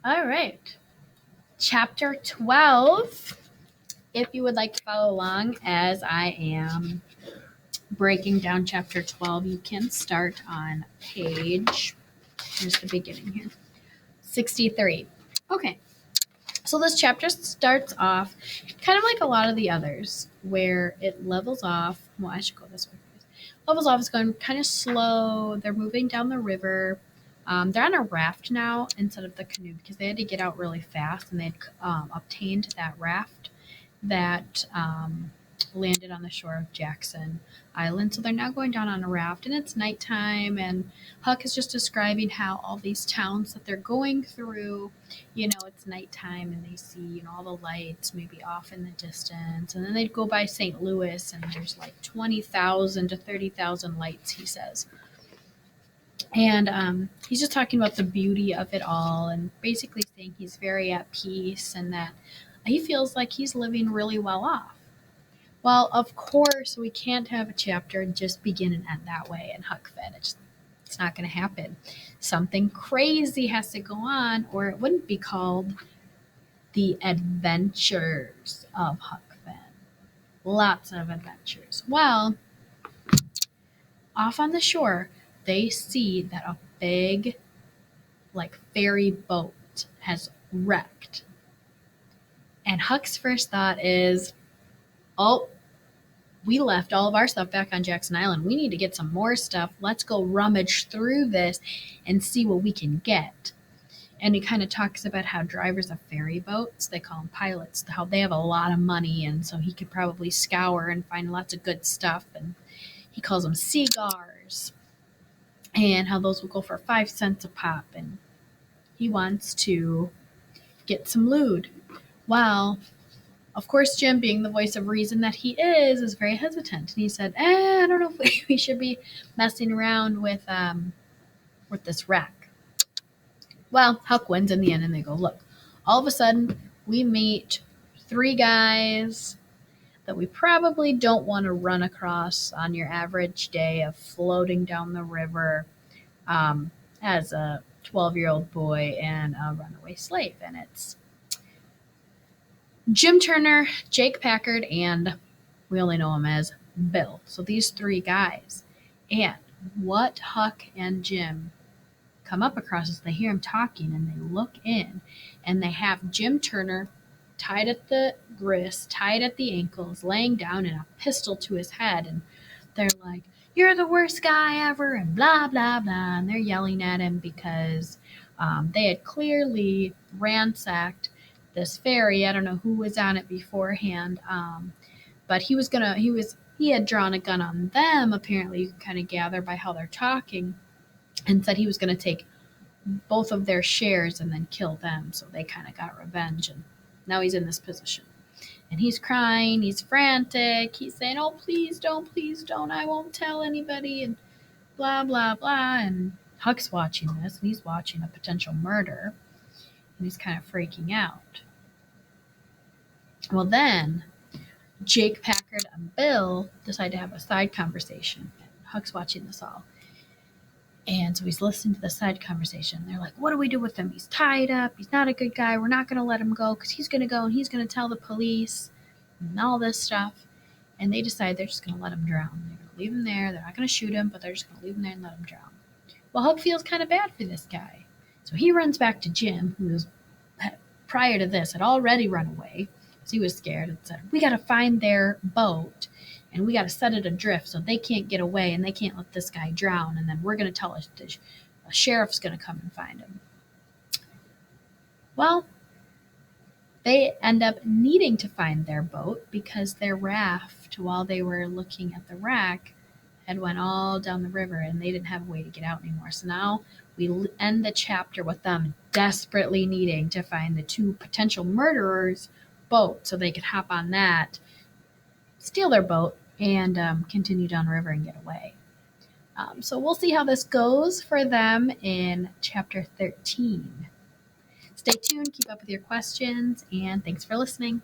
All right. Chapter 12. If you would like to follow along as I am breaking down chapter 12, you can start on page, here's the beginning here, 63. Okay. So this chapter starts off kind of like a lot of the others, where it levels off. Well, I should go this way. Levels off is going kind of slow. They're moving down the river. They're on a raft now instead of the canoe because they had to get out really fast, and they'd obtained that raft that landed on the shore of Jackson Island. So they're now going down on a raft, and it's nighttime. And Huck is just describing how all these towns that they're going through, it's nighttime, and they see, all the lights maybe off in the distance. And then they'd go by St. Louis, and there's like 20,000 to 30,000 lights, he says. And he's just talking about the beauty of it all, and basically saying he's very at peace and that he feels like he's living really well off. Well, of course, we can't have a chapter just begin and end that way in Huck Finn. It's not going to happen. Something crazy has to go on, or it wouldn't be called The Adventures of Huck Finn. Lots of adventures. Well, off on the shore, they see that a big, ferry boat has wrecked. And Huck's first thought is, oh, we left all of our stuff back on Jackson Island. We need to get some more stuff. Let's go rummage through this and see what we can get. And he kind of talks about how drivers of ferry boats, they call them pilots, how they have a lot of money, and so he could probably scour and find lots of good stuff. And he calls them cigars, and how those will go for 5 cents a pop. And he wants to get some lewd. Well, of course, Jim, being the voice of reason that he is very hesitant. And he said, I don't know if we should be messing around with this wreck. Well, Huck wins in the end, and they go, look, all of a sudden, we meet 3 guys that we probably don't want to run across on your average day of floating down the river as a 12-year-old boy and a runaway slave. And it's Jim Turner, Jake Packard, and we only know him as Bill. So these 3 guys. And what Huck and Jim come up across is they hear him talking, and they look in, and they have Jim Turner tied at the wrists, tied at the ankles, laying down, and a pistol to his head. And they're like, you're the worst guy ever, and blah, blah, blah. And they're yelling at him because they had clearly ransacked this ferry. I don't know who was on it beforehand, but he had drawn a gun on them, apparently. You can kind of gather by how they're talking, and said he was going to take both of their shares and then kill them. So they kind of got revenge, and now he's in this position. And he's crying, he's frantic, he's saying, oh, please don't, I won't tell anybody, and blah, blah, blah. And Huck's watching this, and he's watching a potential murder, and he's kind of freaking out. Well, then Jake Packard and Bill decide to have a side conversation. Huck's watching this all. And so he's listening to the side conversation. They're like, what do we do with him? He's tied up. He's not a good guy. We're not going to let him go because he's going to go and he's going to tell the police and all this stuff. And they decide they're just going to let him drown. They're going to leave him there. They're not going to shoot him, but they're just going to leave him there and let him drown. Well, Huck feels kind of bad for this guy. So he runs back to Jim, who was, prior to this, had already run away. So he was scared and said, we got to find their boat. And we got to set it adrift so they can't get away and they can't let this guy drown. And then we're going to tell a sheriff's going to come and find him. Well, they end up needing to find their boat because their raft, while they were looking at the wreck, had went all down the river and they didn't have a way to get out anymore. So now we end the chapter with them desperately needing to find the 2 potential murderers' boat so they could hop on that, steal their boat, and continue down the river and get away. So we'll see how this goes for them in chapter 13. Stay tuned, keep up with your questions, and thanks for listening.